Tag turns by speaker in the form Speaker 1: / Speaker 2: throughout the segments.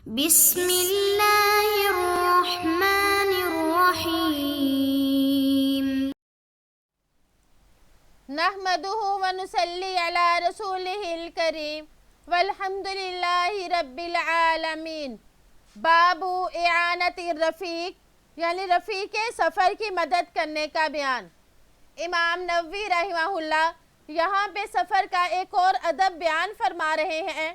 Speaker 1: بسم اللہ الرحمن الرحیم
Speaker 2: نحمده ونصلی علی رسولہ الکریم والحمد للہ رب العالمین۔ باب اعانت الرفیق یعنی رفیق سفر کی مدد کرنے کا بیان۔ امام نووی رحمہ اللہ یہاں پہ سفر کا ایک اور ادب بیان فرما رہے ہیں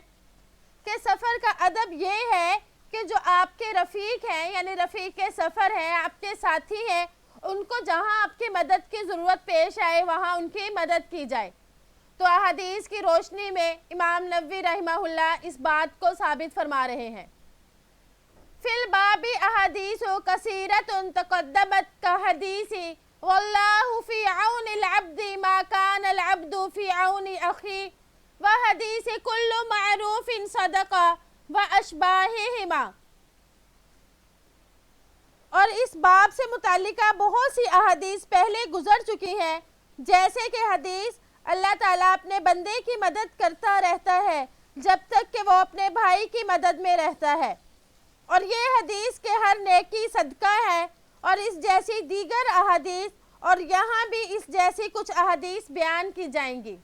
Speaker 2: کہ سفر کا ادب یہ ہے کہ جو آپ کے رفیق ہیں یعنی رفیق سفر ہیں، آپ کے ساتھی ہیں، ان کو جہاں آپ کی مدد کی ضرورت پیش آئے وہاں ان کی مدد کی جائے۔ تو احادیث کی روشنی میں امام نووی رحمہ اللہ اس بات کو ثابت فرما رہے ہیں۔ فی الباب احادیث کثیرۃ تقدمت کحدیث واللہ فی عون العبد ما کان العبد فی عون اخی وحدیث کل معروف صدقہ واشباہہما۔ اور اس باب سے متعلقہ بہت سی احادیث پہلے گزر چکی ہیں، جیسے کہ حدیث اللہ تعالیٰ اپنے بندے کی مدد کرتا رہتا ہے جب تک کہ وہ اپنے بھائی کی مدد میں رہتا ہے، اور یہ حدیث کہ ہر نیکی صدقہ ہے، اور اس جیسی دیگر احادیث، اور یہاں بھی اس جیسی کچھ احادیث بیان کی جائیں گی۔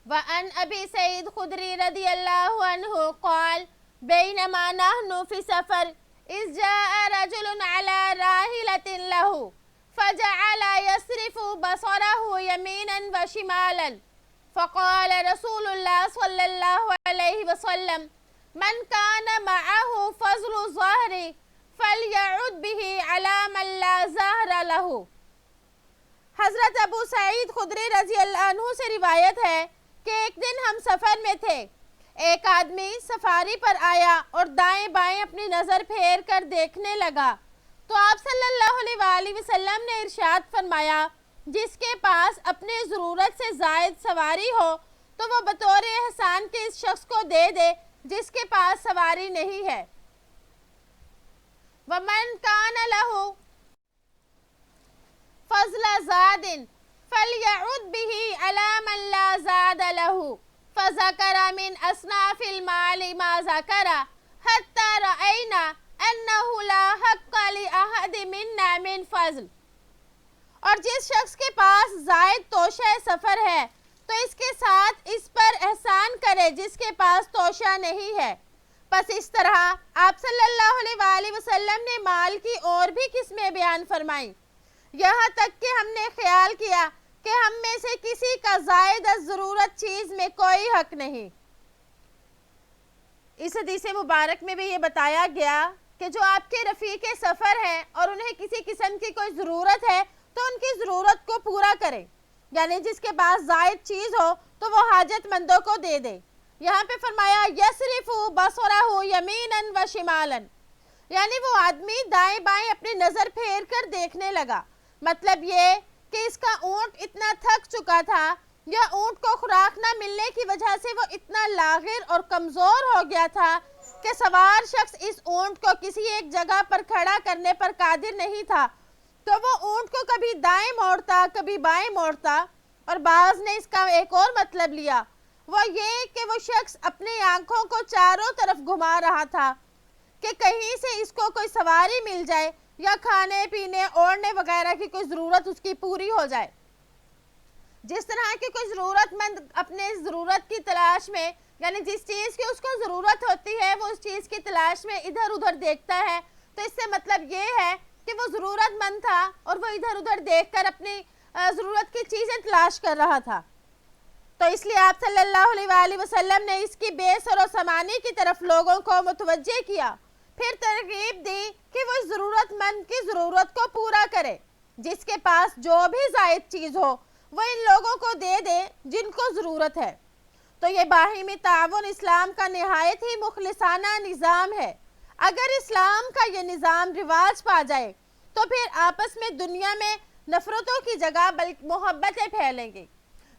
Speaker 2: وعن ابی سعید خدری رضی اللہ عنہ قال بینما نحن فی سفر اذ جاء رجل على راحلة له فجعل يصرف بصره يمينا وشمالا فقال رسول الله صلى الله عليه وسلم من كان معه فضل الظهر فليعد به على من لا ظهر له۔ حضرت ابو سعید خدری رضی اللہ عنہ سے روایت ہے کہ ایک دن ہم سفر میں تھے، ایک آدمی سفاری پر آیا اور دائیں بائیں اپنی نظر پھیر کر دیکھنے لگا، تو آپ صلی اللہ علیہ وآلہ وسلم نے ارشاد فرمایا جس کے پاس اپنے ضرورت سے زائد سواری ہو تو وہ بطور احسان کے اس شخص کو دے دے جس کے پاس سواری نہیں ہے۔ وَمَنْ كَانَ لَهُ فَضْلَ زَادٍ فَلْيَعُدْ بِهِ عَلَى مَنْ لَا زَادَ لَهُ فَذَكَرَ مِنْ أَصْنَافِ الْمَالِ مَا ذَكَرَ حَتَّى رَأَيْنَا أَنَّهُ لَا حَقَّ لِأَحَدٍ مِنَّا مِنْ فَضْلٍ۔ اور جس شخص کے پاس زائد توشہ سفر ہے تو اس کے ساتھ اس پر احسان کرے جس کے پاس توشہ نہیں ہے۔ پس اس طرح آپ صلی اللہ علیہ وآلہ وسلم نے مال کی اور بھی قسمیں بیان فرمائیں، یہاں تک کہ ہم نے خیال کیا کہ ہم میں سے کسی کا زائد از ضرورت چیز میں کوئی حق نہیں۔ اس حدیث مبارک میں بھی یہ بتایا گیا کہ جو آپ کے رفیق سفر ہیں اور انہیں کسی قسم کی کوئی ضرورت ہے تو ان کی ضرورت کو پورا کریں، یعنی جس کے پاس زائد چیز ہو تو وہ حاجت مندوں کو دے دے۔ یہاں پہ فرمایا یصرف بصرہ یمینا و شمالا، یعنی وہ آدمی دائیں بائیں اپنی نظر پھیر کر دیکھنے لگا، مطلب یہ کہ اس کا اونٹ اتنا تھک چکا تھا یا اونٹ کو خوراک نہ ملنے کی وجہ سے وہ اتنا لاغر اور کمزور ہو گیا تھا کہ سوار شخص اس اونٹ کو کسی ایک جگہ پر کھڑا کرنے پر قادر نہیں تھا، تو وہ اونٹ کو کبھی دائیں موڑتا کبھی بائیں موڑتا۔ اور بعض نے اس کا ایک اور مطلب لیا، وہ یہ کہ وہ شخص اپنی آنکھوں کو چاروں طرف گھما رہا تھا کہ کہیں سے اس کو کوئی سواری مل جائے یا کھانے پینے اوڑھنے وغیرہ کی کوئی ضرورت اس کی پوری ہو جائے۔ جس طرح کی کوئی ضرورت مند اپنے ضرورت کی تلاش میں، یعنی جس چیز کی اس کو ضرورت ہوتی ہے وہ اس چیز کی تلاش میں ادھر ادھر دیکھتا ہے، تو اس سے مطلب یہ ہے کہ وہ ضرورت مند تھا اور وہ ادھر ادھر دیکھ کر اپنی ضرورت کی چیزیں تلاش کر رہا تھا، تو اس لیے آپ صلی اللہ علیہ وآلہ وسلم نے اس کی بے سر و سامانی کی طرف لوگوں کو متوجہ کیا، پھر ترغیب دی کہ وہ ضرورت مند کی ضرورت کو پورا کرے، جس کے پاس جو بھی زائد چیز ہو وہ ان لوگوں کو دے دے جن کو ضرورت ہے۔ تو یہ باہمی تعاون اسلام کا نہایت ہی مخلصانہ نظام ہے۔ اگر اسلام کا یہ نظام رواج پا جائے تو پھر آپس میں دنیا میں نفرتوں کی جگہ بلکہ محبتیں پھیلیں گی،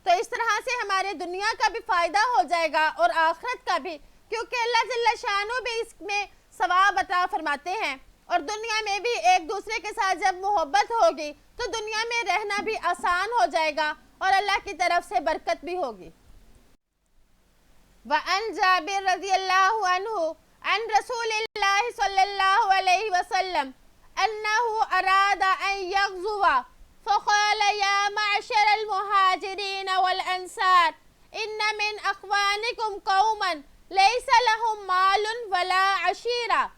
Speaker 2: تو اس طرح سے ہمارے دنیا کا بھی فائدہ ہو جائے گا اور آخرت کا بھی، کیونکہ اللہ جل شانہ بھی اس میں ثواب عطا فرماتے ہیں، اور دنیا میں بھی ایک دوسرے کے ساتھ جب محبت ہوگی تو دنیا میں رہنا بھی آسان ہو جائے گا اور اللہ کی طرف سے برکت بھی ہوگی۔ وعن جابر رضی اللہ عنہ عن رسول اللہ صلی اللہ علیہ وسلم انه اراد ان يغزو فقال يا معشر المهاجرين والانصار ان من اخوانكم قوما ليس لهم مال ولا عشيرة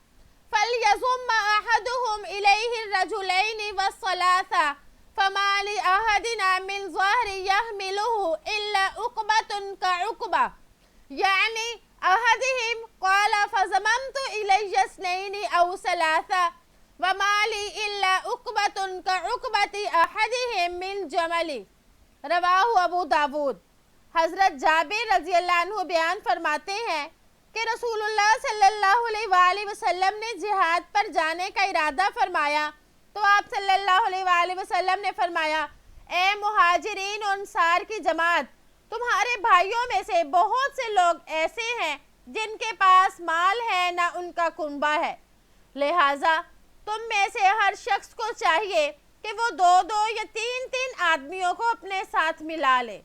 Speaker 2: فليضم احدهم اليه الرجلين والثلاثة فما لأحدنا من ظهر يحمله الا عقبة كعقبة يعني احدهم قال فضممت الي اثنين او ثلاثة وما لي الا عقبة كعقبة احدهم من جمل. رواہ ابو داود. حضرت جابر رضی اللہ عنہ بیان فرماتے ہیں کہ رسول اللہ صلی اللہ علیہ وآلہ وسلم نے جہاد پر جانے کا ارادہ فرمایا تو آپ صلی اللہ علیہ وآلہ وسلم نے فرمایا اے مہاجرین و انصار کی جماعت، تمہارے بھائیوں میں سے بہت سے لوگ ایسے ہیں جن کے پاس مال ہے نہ ان کا کنبہ ہے، لہٰذا تم میں سے ہر شخص کو چاہیے کہ وہ دو دو یا تین تین آدمیوں کو اپنے ساتھ ملا لے۔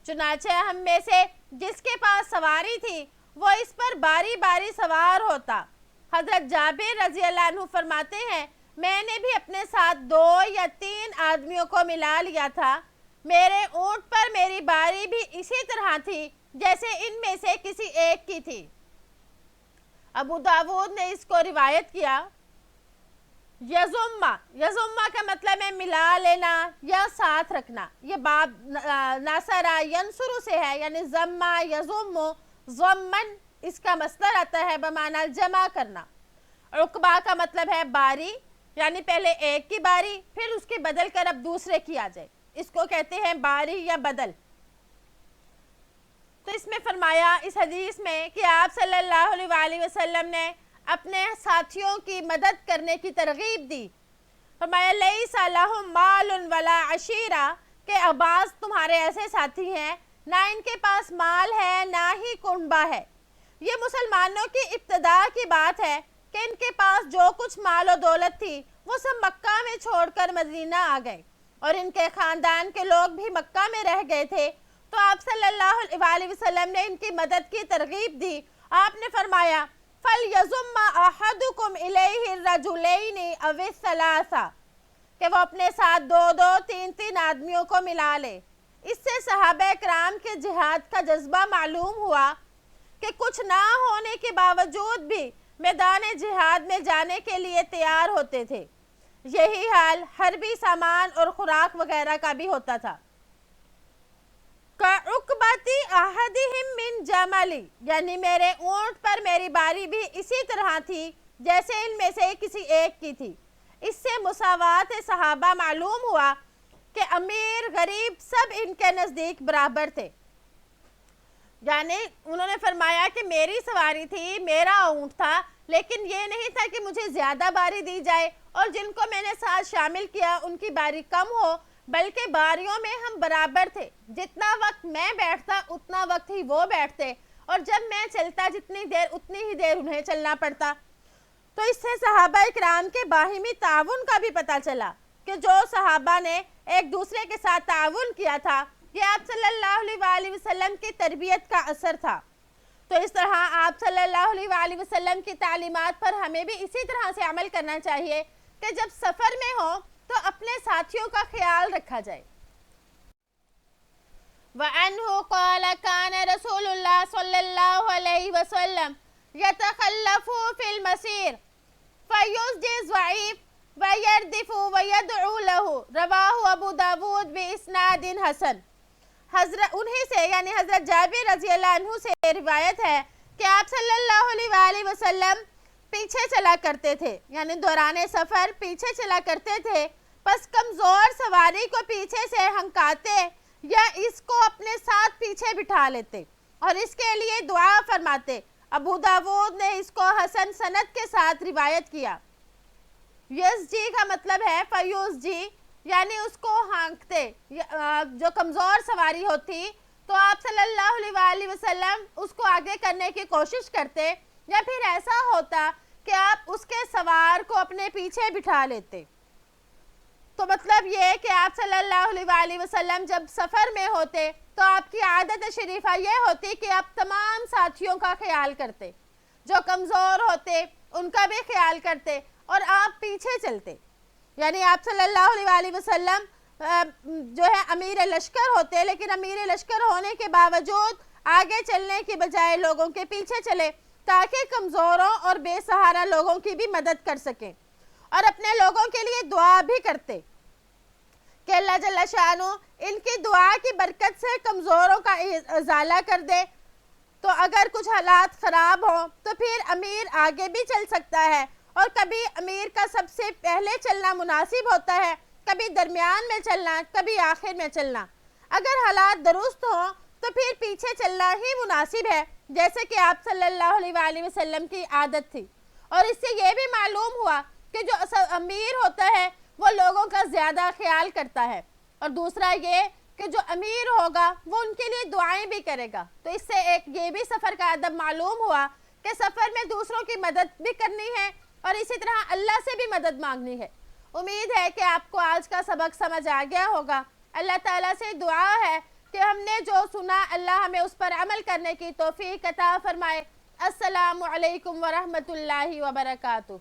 Speaker 2: چنانچہ ہم میں سے جس کے پاس سواری تھی وہ اس پر باری باری سوار ہوتا۔ حضرت جابر رضی اللہ عنہ فرماتے ہیں میں نے بھی اپنے ساتھ دو یا تین آدمیوں کو ملا لیا تھا، میرے اونٹ پر میری باری بھی اسی طرح تھی جیسے ان میں سے کسی ایک کی تھی۔ ابو داود نے اس کو روایت کیا۔ یزمہ کا مطلب ہے ملا لینا یا ساتھ رکھنا، یہ باب ناصرہ ینصرو سے ہے، یعنی ضمہ یزم ضمن اس کا مصدر آتا ہے بمعنی جمع کرنا۔ عقبہ کا مطلب ہے باری، یعنی پہلے ایک کی باری پھر اس کی بدل کر اب دوسرے کی آ جائے، اس کو کہتے ہیں باری یا بدل۔ تو اس میں فرمایا اس حدیث میں کہ آپ صلی اللہ علیہ وآلہ وسلم نے اپنے ساتھیوں کی مدد کرنے کی ترغیب دی۔ فرمایا لیس لہم مال ولا عشیرہ، کہ بعض تمہارے ایسے ساتھی ہیں نہ ان کے پاس مال ہے نہ ہی کنبہ ہے۔ یہ مسلمانوں کی ابتدا کی بات ہے کہ ان کے پاس جو کچھ مال و دولت تھی وہ سب مکہ میں چھوڑ کر مدینہ آ گئے اور ان کے خاندان کے لوگ بھی مکہ میں رہ گئے تھے، تو آپ صلی اللہ علیہ وسلم نے ان کی مدد کی ترغیب دی۔ آپ نے فرمایا فَلْيَضُمَّ أَحَدُكُمْ إِلَيْهِ الرَّجُلَيْنِ أَوِ الثَّلَاثَ، کہ وہ اپنے ساتھ دو دو تین تین آدمیوں کو ملا لے۔ اس سے صحابہ کرام کے جہاد کا جذبہ معلوم ہوا کہ کچھ نہ ہونے کے باوجود بھی میدان جہاد میں جانے کے لیے تیار ہوتے تھے۔ یہی حال حربی سامان اور خوراک وغیرہ کا بھی ہوتا تھا۔ کَعُقْبَةِ أَحَدِهِمْ مِنْ جَمَلِ، یعنی میرے اونٹ پر میری باری بھی اسی طرح تھی جیسے ان میں سے کسی ایک کی تھی۔ اس سے مساوات صحابہ معلوم ہوا کہ امیر غریب سب ان کے نزدیک برابر تھے، یعنی انہوں نے فرمایا کہ میری سواری تھی، میرا اونٹ تھا، لیکن یہ نہیں تھا کہ مجھے زیادہ باری دی جائے اور جن کو میں نے ساتھ شامل کیا ان کی باری کم ہو، بلکہ باریوں میں ہم برابر تھے۔ جتنا وقت میں بیٹھتا اتنا وقت ہی وہ بیٹھتے، اور جب میں چلتا جتنی دیر اتنی ہی دیر انہیں چلنا پڑتا۔ تو اس سے صحابہ کرام کے باہمی تعاون کا بھی پتہ چلا کہ جو صحابہ نے ایک دوسرے کے ساتھ تعاون کیا تھا یہ آپ صلی اللہ علیہ وآلہ وسلم کی تربیت کا اثر تھا۔ تو اس طرح آپ صلی اللہ علیہ وآلہ وسلم کی تعلیمات پر ہمیں بھی اسی طرح سے عمل کرنا چاہیے کہ جب سفر میں ہو تو اپنے ساتھیوں کا خیال رکھا جائے۔ وَعَنْهُ قَالَ كَانَ رَسُولُ اللَّهِ صلی اللہ علیہ وسلم يَتَخَلَّفُ فِي الْمَسِيرِ فَيُزْجِي الضَّعِيفَ وَيَرْدِفُ وَيَدْعُو لَهُ۔ رواہ ابو داود بِإِسْنَادٍ حسن۔ حضرت انہی سے یعنی حضرت جابر رضی اللہ عنہ سے روایت ہے کہ آپ صلی اللہ علیہ وآلہ وسلم پیچھے چلا کرتے تھے، یعنی دوران سفر پیچھے چلا کرتے تھے، پس کمزور سواری کو پیچھے سے ہنکاتے یا اس کو اپنے ساتھ پیچھے بٹھا لیتے اور اس کے لیے دعا فرماتے۔ ابو داود نے اس کو حسن سند کے ساتھ روایت کیا۔ یزجی کا مطلب ہے فیوز جی، یعنی اس کو ہانکتے، جو کمزور سواری ہوتی تو آپ صلی اللہ علیہ وآلہ وسلم اس کو آگے کرنے کی کوشش کرتے، یا پھر ایسا ہوتا کہ آپ اس کے سوار کو اپنے پیچھے بٹھا لیتے۔ کو مطلب یہ ہے کہ آپ صلی اللہ علیہ وآلہ وسلم جب سفر میں ہوتے تو آپ کی عادت شریفہ یہ ہوتی کہ آپ تمام ساتھیوں کا خیال کرتے، جو کمزور ہوتے ان کا بھی خیال کرتے، اور آپ پیچھے چلتے. یعنی آپ صلی اللہ علیہ وآلہ وسلم جو ہے امیر لشکر ہوتے، لیکن امیر لشکر ہونے کے باوجود آگے چلنے کی بجائے لوگوں کے پیچھے چلے تاکہ کمزوروں اور بے سہارا لوگوں کی بھی مدد کر سکیں، اور اپنے لوگوں کے لیے دعا بھی کرتے کہ اللہ جل شانہ ان کی دعا کی برکت سے کمزوروں کا ازالہ کر دے. تو اگر کچھ حالات خراب ہوں تو پھر امیر آگے بھی چل سکتا ہے، اور کبھی امیر کا سب سے پہلے چلنا مناسب ہوتا ہے، کبھی درمیان میں چلنا، کبھی آخر میں چلنا. اگر حالات درست ہوں تو پھر پیچھے چلنا ہی مناسب ہے، جیسے کہ آپ صلی اللہ علیہ وآلہ وسلم کی عادت تھی. اور اس سے یہ بھی معلوم ہوا کہ جو امیر ہوتا ہے وہ لوگوں کا زیادہ خیال کرتا ہے، اور دوسرا یہ کہ جو امیر ہوگا وہ ان کے لیے دعائیں بھی کرے گا. تو اس سے ایک یہ بھی سفر کا ادب معلوم ہوا کہ سفر میں دوسروں کی مدد بھی کرنی ہے اور اسی طرح اللہ سے بھی مدد مانگنی ہے. امید ہے کہ آپ کو آج کا سبق سمجھ آ گیا ہوگا. اللہ تعالیٰ سے دعا ہے کہ ہم نے جو سنا اللہ ہمیں اس پر عمل کرنے کی توفیق عطا فرمائے. السلام علیکم ورحمۃ اللہ وبرکاتہ.